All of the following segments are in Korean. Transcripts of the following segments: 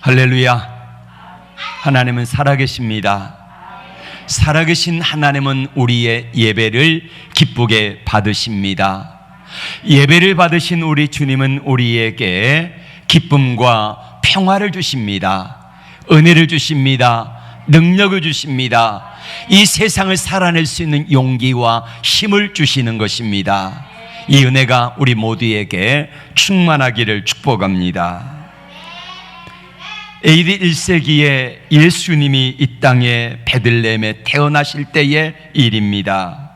할렐루야. 하나님은 살아계십니다. 살아계신 하나님은 우리의 예배를 기쁘게 받으십니다. 예배를 받으신 우리 주님은 우리에게 기쁨과 평화를 주십니다. 은혜를 주십니다. 능력을 주십니다. 이 세상을 살아낼 수 있는 용기와 힘을 주시는 것입니다. 이 은혜가 우리 모두에게 충만하기를 축복합니다. AD 1세기에 예수님이 이 땅에 베들레헴에 태어나실 때의 일입니다.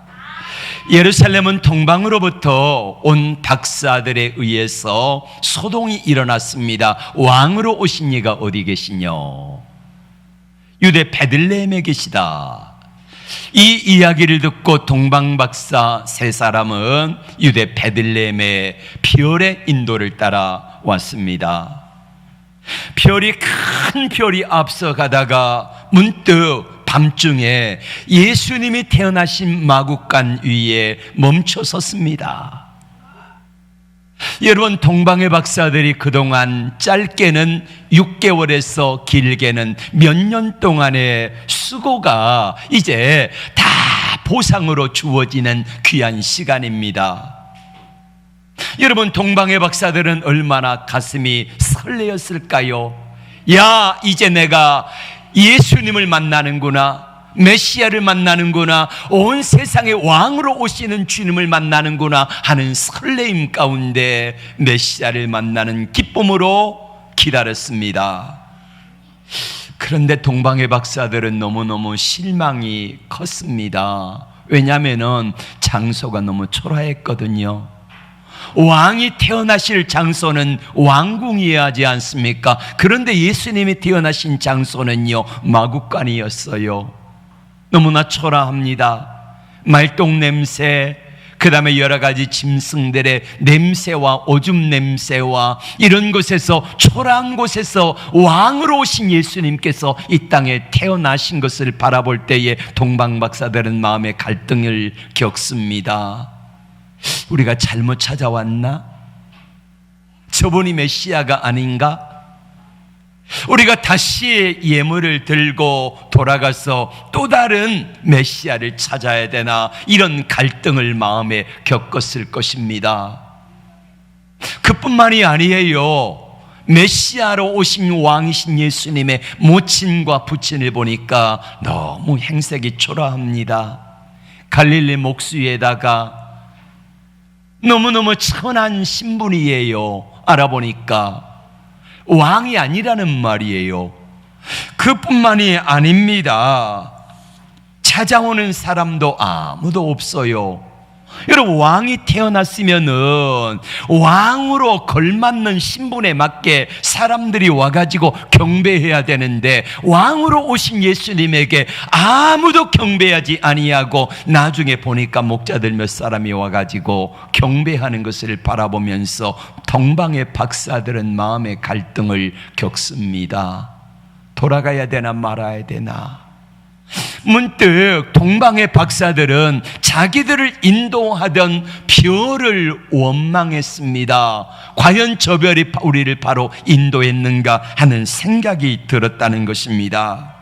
예루살렘은 동방으로부터 온 박사들에 의해서 소동이 일어났습니다. 왕으로 오신 이가 어디 계시뇨? 유대 베들레헴에 계시다. 이 이야기를 듣고 동방박사 세 사람은 유대 베들레헴의 별의 인도를 따라 왔습니다. 큰 별이 앞서가다가 문득 밤중에 예수님이 태어나신 마구간 위에 멈춰 섰습니다. 여러분, 동방의 박사들이 그동안 짧게는 6개월에서 길게는 몇 년 동안의 수고가 이제 다 보상으로 주어지는 귀한 시간입니다. 여러분, 동방의 박사들은 얼마나 가슴이 설레었을까요? 야, 이제 내가 예수님을 만나는구나, 메시아를 만나는구나, 온 세상의 왕으로 오시는 주님을 만나는구나 하는 설레임 가운데 메시아를 만나는 기쁨으로 기다렸습니다. 그런데 동방의 박사들은 너무너무 실망이 컸습니다. 왜냐하면 장소가 너무 초라했거든요. 왕이 태어나실 장소는 왕궁이어야 하지 않습니까? 그런데 예수님이 태어나신 장소는요, 마구간이었어요. 너무나 초라합니다. 말똥 냄새, 그 다음에 여러 가지 짐승들의 냄새와 오줌 냄새와 이런 곳에서, 초라한 곳에서 왕으로 오신 예수님께서 이 땅에 태어나신 것을 바라볼 때에 동방박사들은 마음의 갈등을 겪습니다. 우리가 잘못 찾아왔나? 저분이 메시아가 아닌가? 우리가 다시 예물을 들고 돌아가서 또 다른 메시아를 찾아야 되나? 이런 갈등을 마음에 겪었을 것입니다. 그뿐만이 아니에요. 메시아로 오신 왕이신 예수님의 모친과 부친을 보니까 너무 행색이 초라합니다. 갈릴리 목수에다가 너무너무 천한 신분이에요. 알아보니까 왕이 아니라는 말이에요. 그뿐만이 아닙니다. 찾아오는 사람도 아무도 없어요. 여러분, 왕이 태어났으면은 왕으로 걸맞는 신분에 맞게 사람들이 와가지고 경배해야 되는데, 왕으로 오신 예수님에게 아무도 경배하지 아니하고 나중에 보니까 목자들 몇 사람이 와가지고 경배하는 것을 바라보면서 동방의 박사들은 마음의 갈등을 겪습니다. 돌아가야 되나 말아야 되나? 문득 동방의 박사들은 자기들을 인도하던 별을 원망했습니다. 과연 저 별이 우리를 바로 인도했는가 하는 생각이 들었다는 것입니다.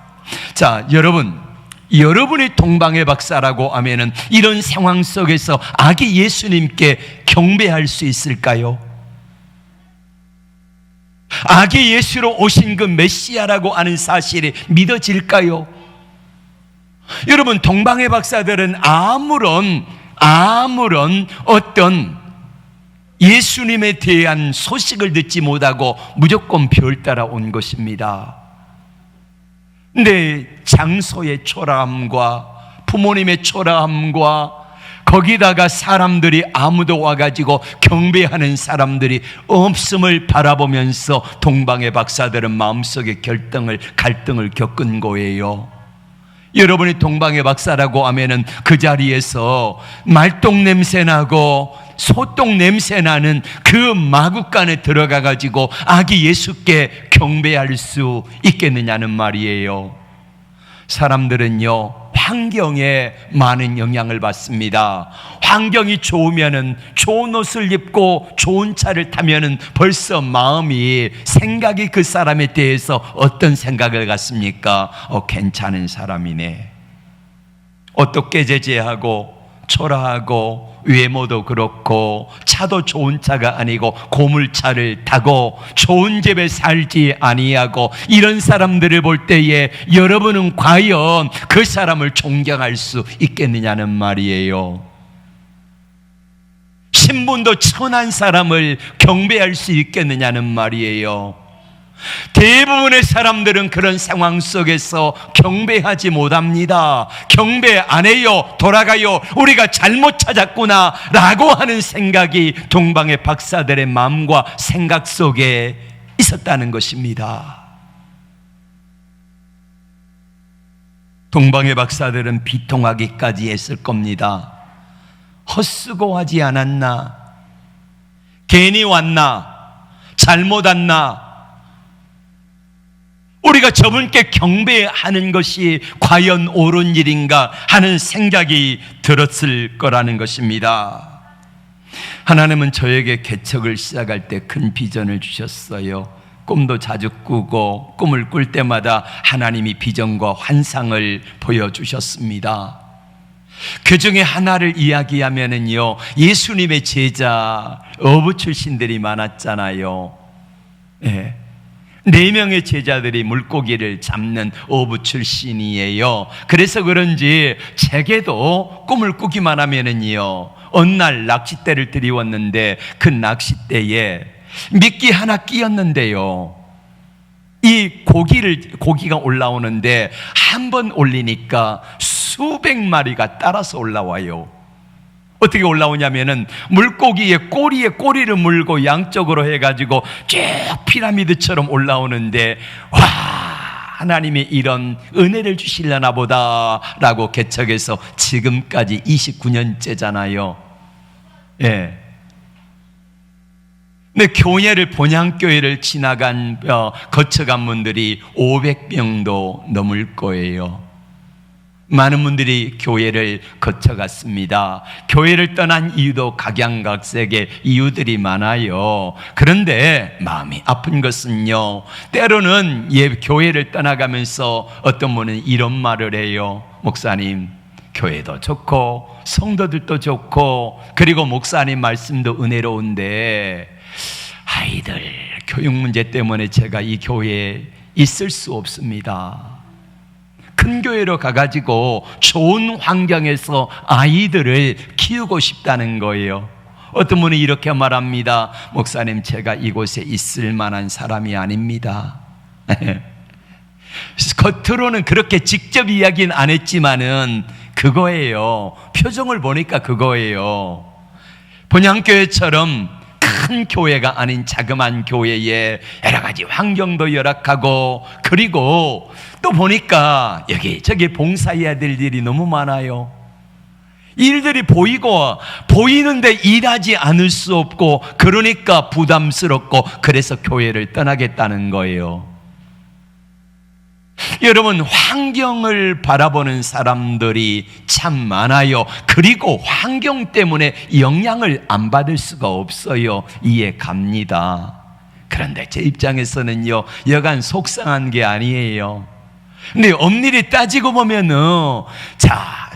자, 여러분이 동방의 박사라고 하면은 이런 상황 속에서 아기 예수님께 경배할 수 있을까요? 아기 예수로 오신 그 메시아라고 하는 사실이 믿어질까요? 여러분, 동방의 박사들은 아무런 어떤 예수님에 대한 소식을 듣지 못하고 무조건 별 따라 온 것입니다. 근데 장소의 초라함과 부모님의 초라함과 거기다가 사람들이 아무도 와가지고 경배하는 사람들이 없음을 바라보면서 동방의 박사들은 마음속에 갈등을 겪은 거예요. 여러분이 동방의 박사라고 하면은 그 자리에서 말똥 냄새 나고 소똥 냄새 나는 그 마구간에 들어가 가지고 아기 예수께 경배할 수 있겠느냐는 말이에요. 사람들은요, 환경에 많은 영향을 받습니다. 환경이 좋으면은 좋은 옷을 입고 좋은 차를 타면은 벌써 마음이, 생각이 그 사람에 대해서 어떤 생각을 갖습니까? 괜찮은 사람이네. 옷도 깨재재하고 초라하고 외모도 그렇고 차도 좋은 차가 아니고 고물차를 타고 좋은 집에 살지 아니하고 이런 사람들을 볼 때에 여러분은 과연 그 사람을 존경할 수 있겠느냐는 말이에요. 신분도 천한 사람을 경배할 수 있겠느냐는 말이에요. 대부분의 사람들은 그런 상황 속에서 경배하지 못합니다. 경배 안 해요. 돌아가요. 우리가 잘못 찾았구나 라고 하는 생각이 동방의 박사들의 마음과 생각 속에 있었다는 것입니다. 동방의 박사들은 비통하기까지 했을 겁니다. 헛수고하지 않았나? 괜히 왔나? 잘못 왔나? 우리가 저분께 경배하는 것이 과연 옳은 일인가 하는 생각이 들었을 거라는 것입니다. 하나님은 저에게 개척을 시작할 때 큰 비전을 주셨어요. 꿈도 자주 꾸고 꿈을 꿀 때마다 하나님이 비전과 환상을 보여주셨습니다. 그 중에 하나를 이야기하면은요, 예수님의 제자 어부 출신들이 많았잖아요. 예. 4명의 제자들이 물고기를 잡는 어부 출신이에요. 그래서 그런지 제게도 꿈을 꾸기만 하면은요, 어느 날 낚싯대를 들이웠는데 그 낚싯대에 미끼 하나 끼었는데요, 이 고기가 올라오는데 한 번 올리니까 수백 마리가 따라서 올라와요. 어떻게 올라오냐면은 물고기의 꼬리에 꼬리를 물고 양쪽으로 해가지고 쭉 피라미드처럼 올라오는데, 와, 하나님이 이런 은혜를 주시려나 보다 라고 개척해서 지금까지 29년째잖아요. 예. 근데 교회를, 본향교회를 거쳐간 분들이 500명도 넘을 거예요. 많은 분들이 교회를 거쳐갔습니다. 교회를 떠난 이유도 각양각색의 이유들이 많아요. 그런데 마음이 아픈 것은요, 때로는 교회를 떠나가면서 어떤 분은 이런 말을 해요. 목사님, 교회도 좋고 성도들도 좋고 그리고 목사님 말씀도 은혜로운데 아이들 교육 문제 때문에 제가 이 교회에 있을 수 없습니다. 큰 교회로 가가지고 좋은 환경에서 아이들을 키우고 싶다는 거예요. 어떤 분이 이렇게 말합니다. 목사님, 제가 이곳에 있을 만한 사람이 아닙니다. 겉으로는 그렇게 직접 이야기는 안 했지만은 그거예요. 표정을 보니까 그거예요. 본향교회처럼 큰 교회가 아닌 자그마한 교회에 여러 가지 환경도 열악하고, 그리고 또 보니까 여기저기 봉사해야 될 일이 너무 많아요. 일들이 보이는데 일하지 않을 수 없고, 그러니까 부담스럽고, 그래서 교회를 떠나겠다는 거예요. 여러분, 환경을 바라보는 사람들이 참 많아요. 그리고 환경 때문에 영향을 안 받을 수가 없어요. 이해 갑니다. 그런데 제 입장에서는요, 여간 속상한 게 아니에요. 근데 엄밀히 따지고 보면은,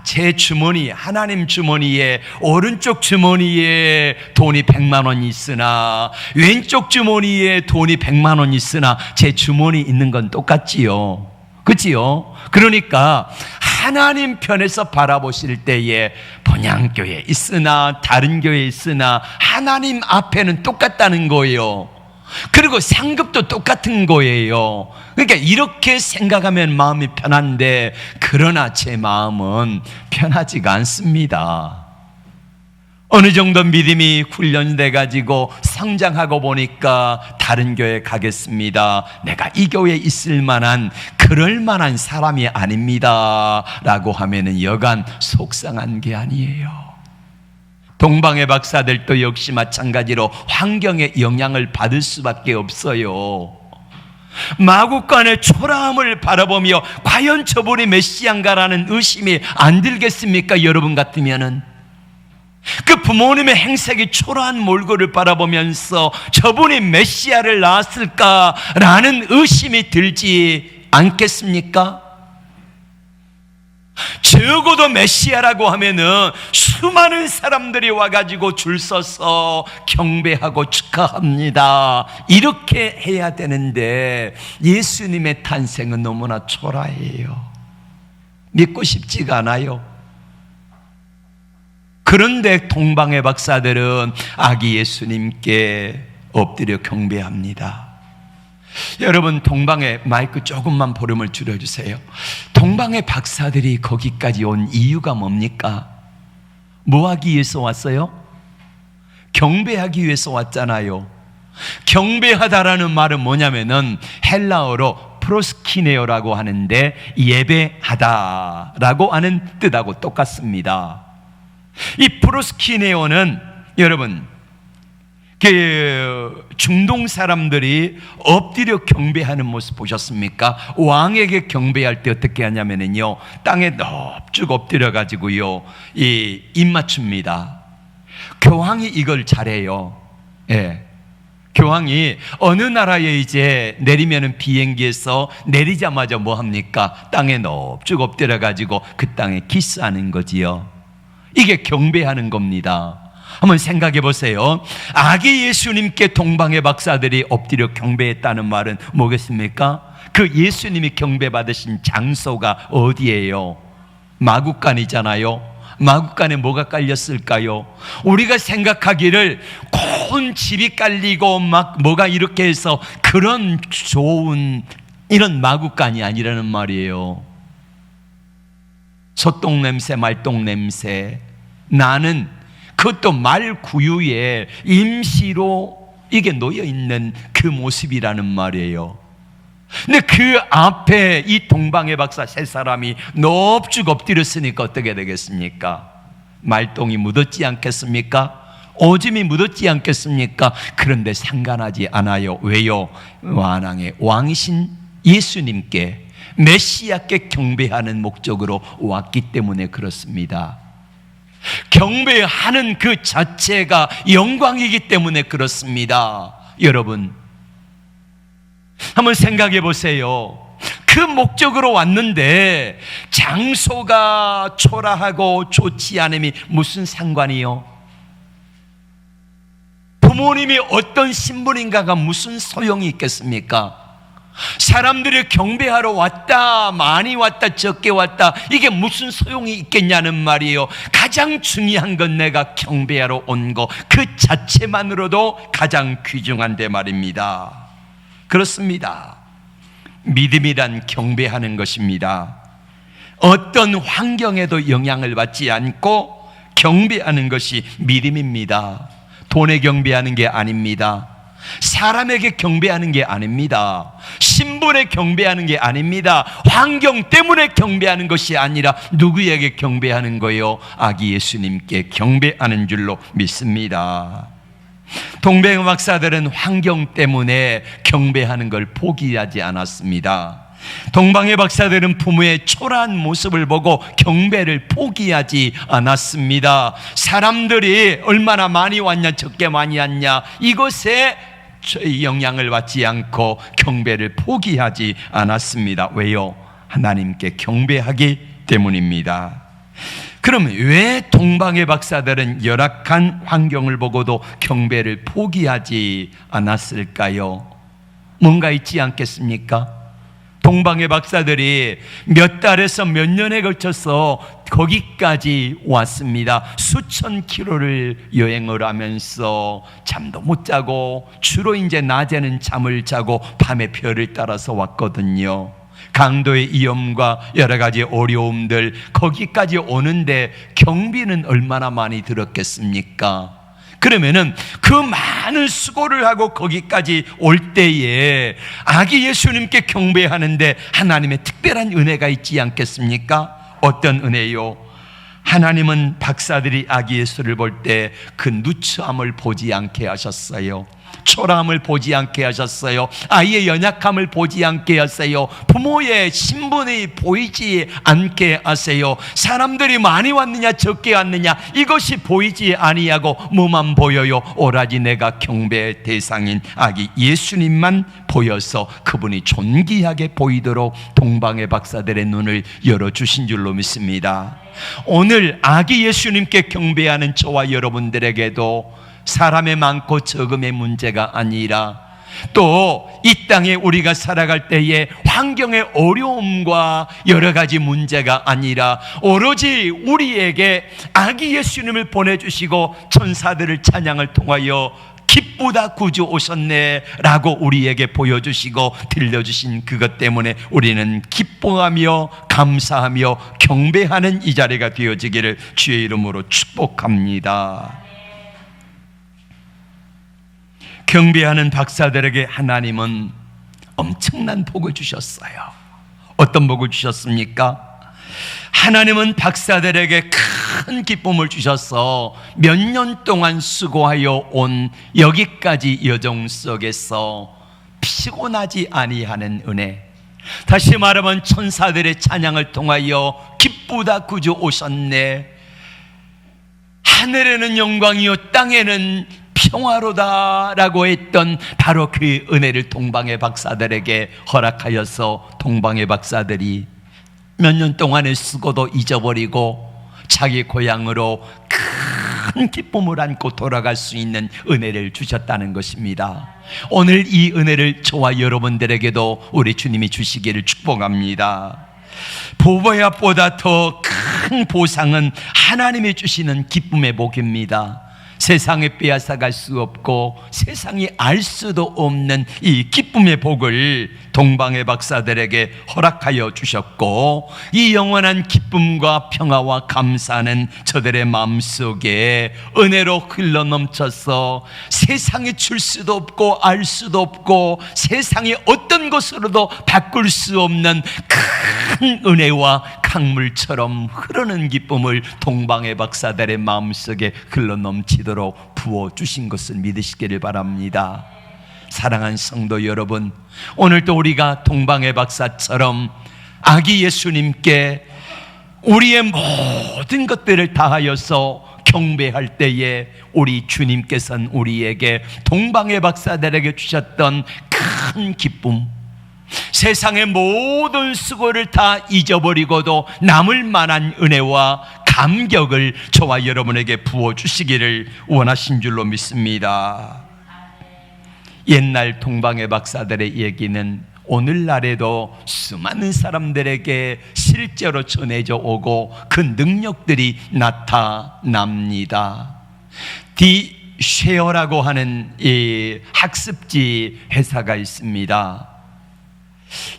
제 주머니, 하나님 주머니에, 오른쪽 주머니에 돈이 100만 원 있으나 왼쪽 주머니에 돈이 100만 원 있으나 제 주머니 있는 건 똑같지요. 그치요? 그러니까 하나님 편에서 바라보실 때에 본향교회에 있으나 다른 교회에 있으나 하나님 앞에는 똑같다는 거예요. 그리고 상급도 똑같은 거예요. 그러니까 이렇게 생각하면 마음이 편한데, 그러나 제 마음은 편하지가 않습니다. 어느 정도 믿음이 훈련돼 가지고 성장하고 보니까 다른 교회 가겠습니다. 내가 이 교회에 있을 만한, 그럴 만한 사람이 아닙니다 라고 하면은 여간 속상한 게 아니에요. 동방의 박사들도 역시 마찬가지로 환경의 영향을 받을 수밖에 없어요. 마구간의 초라함을 바라보며 과연 저분이 메시아인가라는 의심이 안 들겠습니까? 여러분 같으면은 그 부모님의 행색이 초라한 몰골을 바라보면서 저분이 메시아를 낳았을까라는 의심이 들지 않겠습니까? 적어도 메시아라고 하면은 수많은 사람들이 와가지고 줄 서서 경배하고 축하합니다, 이렇게 해야 되는데 예수님의 탄생은 너무나 초라해요. 믿고 싶지가 않아요. 그런데 동방의 박사들은 아기 예수님께 엎드려 경배합니다. 여러분, 동방의 마이크 조금만 볼륨을 줄여주세요. 동방의 박사들이 거기까지 온 이유가 뭡니까? 뭐 하기 위해서 왔어요? 경배하기 위해서 왔잖아요. 경배하다라는 말은 뭐냐면은 헬라어로 프로스키네오라고 하는데 예배하다라고 하는 뜻하고 똑같습니다. 이 프로스키네오는 여러분, 그 중동 사람들이 엎드려 경배하는 모습 보셨습니까? 왕에게 경배할 때 어떻게 하냐면요, 땅에 넙죽 엎드려 가지고요, 이 입맞춥니다. 교황이 이걸 잘해요. 예. 교황이 어느 나라에 이제 내리면은 비행기에서 내리자마자 뭐 합니까? 땅에 넙죽 엎드려 가지고 그 땅에 키스하는 거지요. 이게 경배하는 겁니다. 한번 생각해 보세요. 아기 예수님께 동방의 박사들이 엎드려 경배했다는 말은 뭐겠습니까? 그 예수님이 경배받으신 장소가 어디예요? 마구간이잖아요. 마구간에 뭐가 깔렸을까요? 우리가 생각하기를 큰 집이 깔리고 막 뭐가 이렇게 해서 그런 좋은 이런 마구간이 아니라는 말이에요. 소똥 냄새, 말똥 냄새 나는, 그것도 말 구유에 임시로 이게 놓여 있는 그 모습이라는 말이에요. 근데 그 앞에 이 동방의 박사 세 사람이 넙죽 엎드렸으니까 어떻게 되겠습니까? 말똥이 묻었지 않겠습니까? 오줌이 묻었지 않겠습니까? 그런데 상관하지 않아요. 왜요? 만왕의 왕이신 예수님께, 메시아께 경배하는 목적으로 왔기 때문에 그렇습니다. 경배하는 그 자체가 영광이기 때문에 그렇습니다. 여러분, 한번 생각해 보세요. 그 목적으로 왔는데 장소가 초라하고 좋지 않음이 무슨 상관이요? 부모님이 어떤 신분인가가 무슨 소용이 있겠습니까? 사람들이 경배하러 왔다, 많이 왔다, 적게 왔다, 이게 무슨 소용이 있겠냐는 말이에요. 가장 중요한 건 내가 경배하러 온 거 그 자체만으로도 가장 귀중한데 말입니다. 그렇습니다. 믿음이란 경배하는 것입니다. 어떤 환경에도 영향을 받지 않고 경배하는 것이 믿음입니다. 돈에 경배하는 게 아닙니다. 사람에게 경배하는 게 아닙니다. 신분에 경배하는 게 아닙니다. 환경 때문에 경배하는 것이 아니라 누구에게 경배하는 거예요? 아기 예수님께 경배하는 줄로 믿습니다. 동방의 박사들은 환경 때문에 경배하는 걸 포기하지 않았습니다. 동방의 박사들은 부모의 초라한 모습을 보고 경배를 포기하지 않았습니다. 사람들이 얼마나 많이 왔냐, 적게 많이 왔냐, 이것에 영향을 받지 않고 경배를 포기하지 않았습니다. 왜요? 하나님께 경배하기 때문입니다. 그러면 왜 동방의 박사들은 열악한 환경을 보고도 경배를 포기하지 않았을까요? 뭔가 있지 않겠습니까? 동방의 박사들이 몇 달에서 몇 년에 걸쳐서 거기까지 왔습니다. 수천 킬로를 여행을 하면서 잠도 못 자고, 주로 이제 낮에는 잠을 자고 밤에 별을 따라서 왔거든요. 강도의 위험과 여러 가지 어려움들, 거기까지 오는데 경비는 얼마나 많이 들었겠습니까? 그러면은 그 많은 수고를 하고 거기까지 올 때에 아기 예수님께 경배하는데 하나님의 특별한 은혜가 있지 않겠습니까? 어떤 은혜요? 하나님은 박사들이 아기 예수를 볼 때 그 누추함을 보지 않게 하셨어요. 초라함을 보지 않게 하셨어요. 아이의 연약함을 보지 않게 하세요. 부모의 신분이 보이지 않게 하세요. 사람들이 많이 왔느냐 적게 왔느냐 이것이 보이지 아니하고 뭐만 보여요? 오라지 내가 경배의 대상인 아기 예수님만 보여서 그분이 존귀하게 보이도록 동방의 박사들의 눈을 열어주신 줄로 믿습니다. 오늘 아기 예수님께 경배하는 저와 여러분들에게도 사람의 많고 적음의 문제가 아니라 또 이 땅에 우리가 살아갈 때에 환경의 어려움과 여러 가지 문제가 아니라 오로지 우리에게 아기 예수님을 보내주시고 천사들을 찬양을 통하여 기쁘다 구주 오셨네 라고 우리에게 보여주시고 들려주신 그것 때문에 우리는 기뻐하며 감사하며 경배하는 이 자리가 되어지기를 주의 이름으로 축복합니다. 경배하는 박사들에게 하나님은 엄청난 복을 주셨어요. 어떤 복을 주셨습니까? 하나님은 박사들에게 큰 기쁨을 주셔서 몇 년 동안 수고하여 온 여기까지 여정 속에서 피곤하지 아니하는 은혜, 다시 말하면 천사들의 찬양을 통하여 기쁘다 구주 오셨네, 하늘에는 영광이요 땅에는 평화로다 라고 했던 바로 그 은혜를 동방의 박사들에게 허락하여서 동방의 박사들이 몇 년 동안의 수고도 잊어버리고 자기 고향으로 큰 기쁨을 안고 돌아갈 수 있는 은혜를 주셨다는 것입니다. 오늘 이 은혜를 저와 여러분들에게도 우리 주님이 주시기를 축복합니다. 보배야보다 더 큰 보상은 하나님이 주시는 기쁨의 복입니다. 세상에 빼앗아갈 수 없고 세상이 알 수도 없는 이 기쁨의 복을 동방의 박사들에게 허락하여 주셨고, 이 영원한 기쁨과 평화와 감사는 저들의 마음속에 은혜로 흘러넘쳐서 세상이 줄 수도 없고 알 수도 없고 세상의 어떤 것으로도 바꿀 수 없는 큰 은혜와 강물처럼 흐르는 기쁨을 동방의 박사들의 마음속에 흘러넘치도록 부어주신 것을 믿으시기를 바랍니다. 사랑하는 성도 여러분, 오늘도 우리가 동방의 박사처럼 아기 예수님께 우리의 모든 것들을 다하여서 경배할 때에 우리 주님께서는 우리에게 동방의 박사들에게 주셨던 큰 기쁨, 세상의 모든 수고를 다 잊어버리고도 남을 만한 은혜와 감격을 저와 여러분에게 부어주시기를 원하신 줄로 믿습니다. 옛날 동방의 박사들의 얘기는 오늘날에도 수많은 사람들에게 실제로 전해져 오고 그 능력들이 나타납니다. 디 쉐어라고 하는 이 학습지 회사가 있습니다.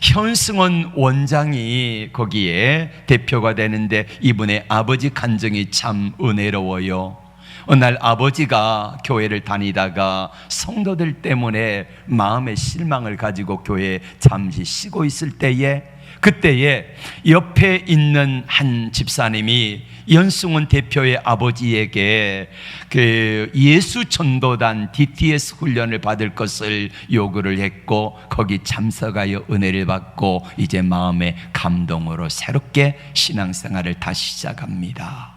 현승원 원장이 거기에 대표가 되는데 이분의 아버지 간증이 참 은혜로워요. 어느 날 아버지가 교회를 다니다가 성도들 때문에 마음의 실망을 가지고 교회에 잠시 쉬고 있을 때에, 그때에 옆에 있는 한 집사님이 연승원 대표의 아버지에게 그 예수 전도단 DTS 훈련을 받을 것을 요구를 했고, 거기 참석하여 은혜를 받고 이제 마음의 감동으로 새롭게 신앙생활을 다시 시작합니다.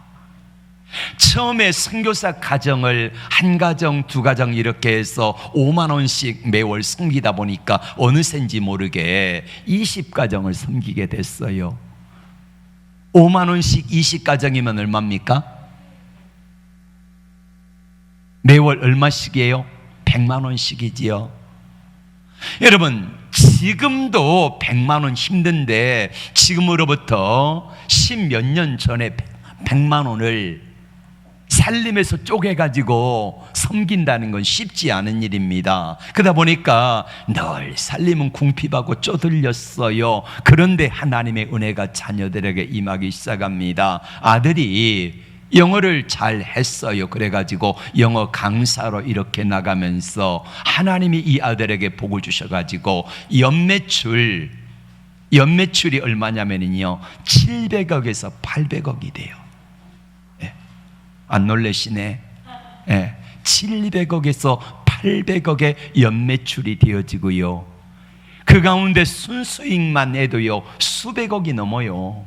처음에 선교사 가정을 한 가정 두 가정 이렇게 해서 5만 원씩 매월 섬기다 보니까 어느샌지 모르게 20가정을 섬기게 됐어요. 5만 원씩 20가정이면 얼마입니까? 매월 얼마씩이에요? 100만 원씩이지요. 여러분, 지금도 100만 원 힘든데 지금으로부터 10몇 년 전에 100만 원을 살림에서 쪼개가지고 섬긴다는 건 쉽지 않은 일입니다. 그러다 보니까 늘 살림은 궁핍하고 쪼들렸어요. 그런데 하나님의 은혜가 자녀들에게 임하기 시작합니다. 아들이 영어를 잘 했어요. 그래가지고 영어 강사로 이렇게 나가면서 하나님이 이 아들에게 복을 주셔가지고 연매출이 얼마냐면요 700억에서 800억이 돼요. 안 놀라시네? 700억에서 800억의 연매출이 되어지고요. 그 가운데 순수익만 해도요 수백억이 넘어요.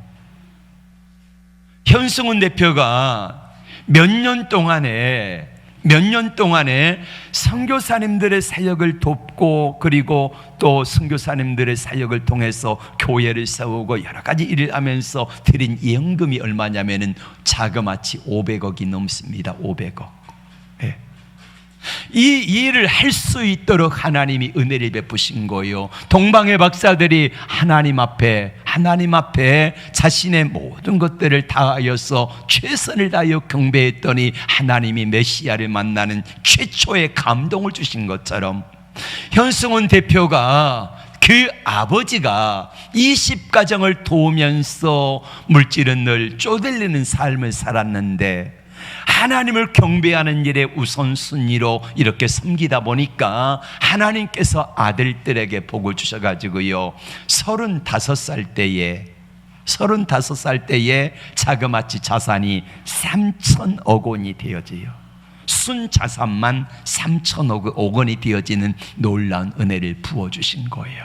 현승훈 대표가 몇 년 동안에 선교사님들의 사역을 돕고, 그리고 또 선교사님들의 사역을 통해서 교회를 세우고 여러 가지 일을 하면서 드린 연금이 얼마냐면은 자그마치 500억이 넘습니다. 500억. 네. 이 일을 할 수 있도록 하나님이 은혜를 베푸신 거예요. 동방의 박사들이 하나님 앞에 자신의 모든 것들을 다하여서 최선을 다하여 경배했더니 하나님이 메시아를 만나는 최초의 감동을 주신 것처럼, 현승훈 대표가 그 아버지가 20가정을 도우면서 물질은 늘 쪼들리는 삶을 살았는데, 하나님을 경배하는 일에 우선순위로 이렇게 섬기다 보니까 하나님께서 아들들에게 복을 주셔가지고요 35살 때에 자그마치 자산이 3천억 원이 되어져요. 순자산만 3천억 원이 되어지는 놀라운 은혜를 부어주신 거예요.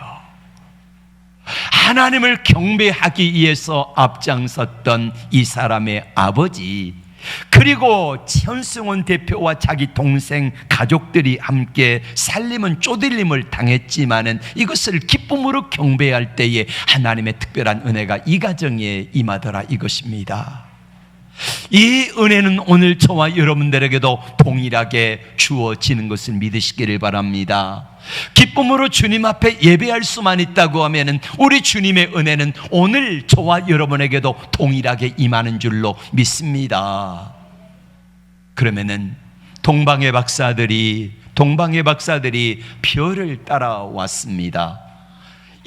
하나님을 경배하기 위해서 앞장섰던 이 사람의 아버지, 그리고 현승훈 대표와 자기 동생 가족들이 함께 살림은 쪼들림을 당했지만은 이것을 기쁨으로 경배할 때에 하나님의 특별한 은혜가 이 가정에 임하더라, 이것입니다. 이 은혜는 오늘 저와 여러분들에게도 동일하게 주어지는 것을 믿으시기를 바랍니다. 기쁨으로 주님 앞에 예배할 수만 있다고 하면은 우리 주님의 은혜는 오늘 저와 여러분에게도 동일하게 임하는 줄로 믿습니다. 그러면은 동방의 박사들이 별을 따라왔습니다.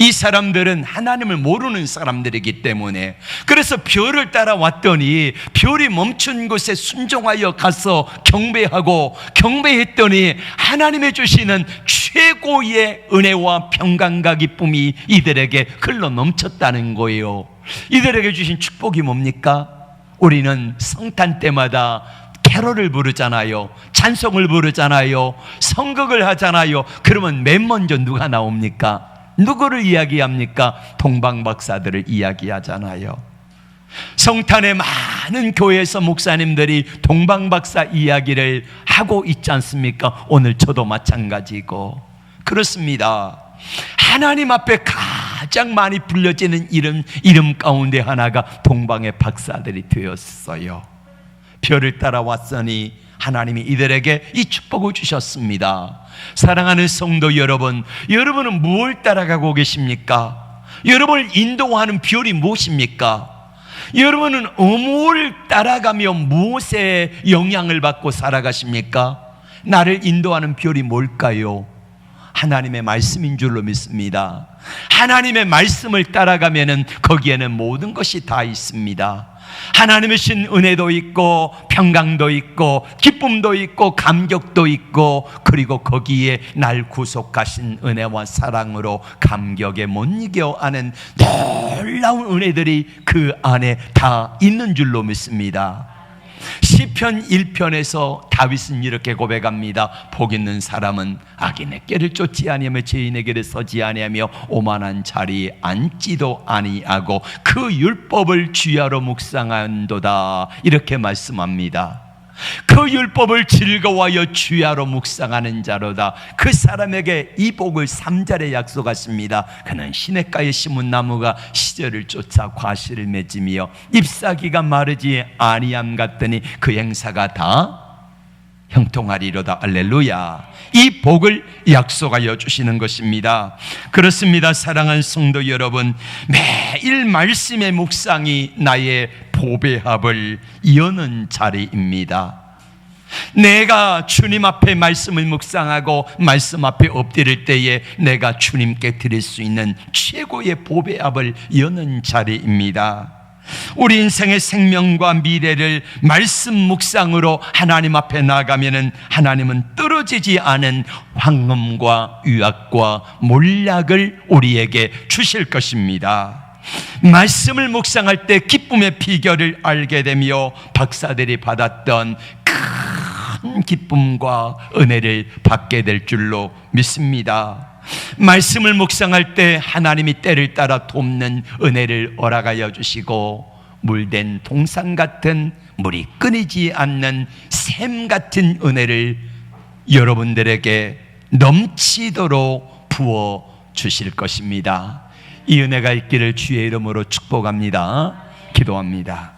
이 사람들은 하나님을 모르는 사람들이기 때문에, 그래서 별을 따라왔더니 별이 멈춘 곳에 순종하여 가서 경배했더니 하나님의 주시는 최고의 은혜와 평강과 기쁨이 이들에게 흘러 넘쳤다는 거예요. 이들에게 주신 축복이 뭡니까? 우리는 성탄 때마다 캐롤을 부르잖아요. 찬송을 부르잖아요. 성극을 하잖아요. 그러면 맨 먼저 누가 나옵니까? 누구를 이야기합니까? 동방박사들을 이야기하잖아요. 성탄에 많은 교회에서 목사님들이 동방박사 이야기를 하고 있지 않습니까? 오늘 저도 마찬가지고 그렇습니다. 하나님 앞에 가장 많이 불려지는 이름 가운데 하나가 동방의 박사들이 되었어요. 별을 따라왔으니 하나님이 이들에게 이 축복을 주셨습니다. 사랑하는 성도 여러분, 여러분은 무엇을 따라가고 계십니까? 여러분을 인도하는 별이 무엇입니까? 여러분은 무엇을 따라가며 무엇에 영향을 받고 살아가십니까? 나를 인도하는 별이 뭘까요? 하나님의 말씀인 줄로 믿습니다. 하나님의 말씀을 따라가면은 거기에는 모든 것이 다 있습니다. 하나님의 신 은혜도 있고 평강도 있고 기쁨도 있고 감격도 있고, 그리고 거기에 날 구속하신 은혜와 사랑으로 감격에 못 이겨하는 놀라운 은혜들이 그 안에 다 있는 줄로 믿습니다. 시편 1편에서 다윗은 이렇게 고백합니다. 복 있는 사람은 악인의 꾀를 쫓지 아니하며 죄인의 길에 서지 아니하며 오만한 자리에 앉지도 아니하고 그 율법을 주야로 묵상한도다, 이렇게 말씀합니다. 그 율법을 즐거워하여 주야로 묵상하는 자로다. 그 사람에게 이 복을 3절에 약속하십니다. 그는 시냇가에 심은 나무가 시절을 쫓아 과실을 맺으며 잎사귀가 마르지 아니함 같더니 그 행사가 다 형통하리로다. 할렐루야. 이 복을 약속하여 주시는 것입니다. 그렇습니다. 사랑하는 성도 여러분, 매일 말씀의 묵상이 나의 보배합을 여는 자리입니다. 내가 주님 앞에 말씀을 묵상하고 말씀 앞에 엎드릴 때에 내가 주님께 드릴 수 있는 최고의 보배합을 여는 자리입니다. 우리 인생의 생명과 미래를 말씀 묵상으로 하나님 앞에 나가면은 하나님은 떨어지지 않은 황금과 유약과 몰약을 우리에게 주실 것입니다. 말씀을 묵상할 때 기쁨의 비결을 알게 되며 박사들이 받았던 큰 큰 기쁨과 은혜를 받게 될 줄로 믿습니다. 말씀을 묵상할 때 하나님이 때를 따라 돕는 은혜를 허락하여 주시고, 물된 동산 같은 물이 끊이지 않는 샘 같은 은혜를 여러분들에게 넘치도록 부어 주실 것입니다. 이 은혜가 있기를 주의 이름으로 축복합니다. 기도합니다.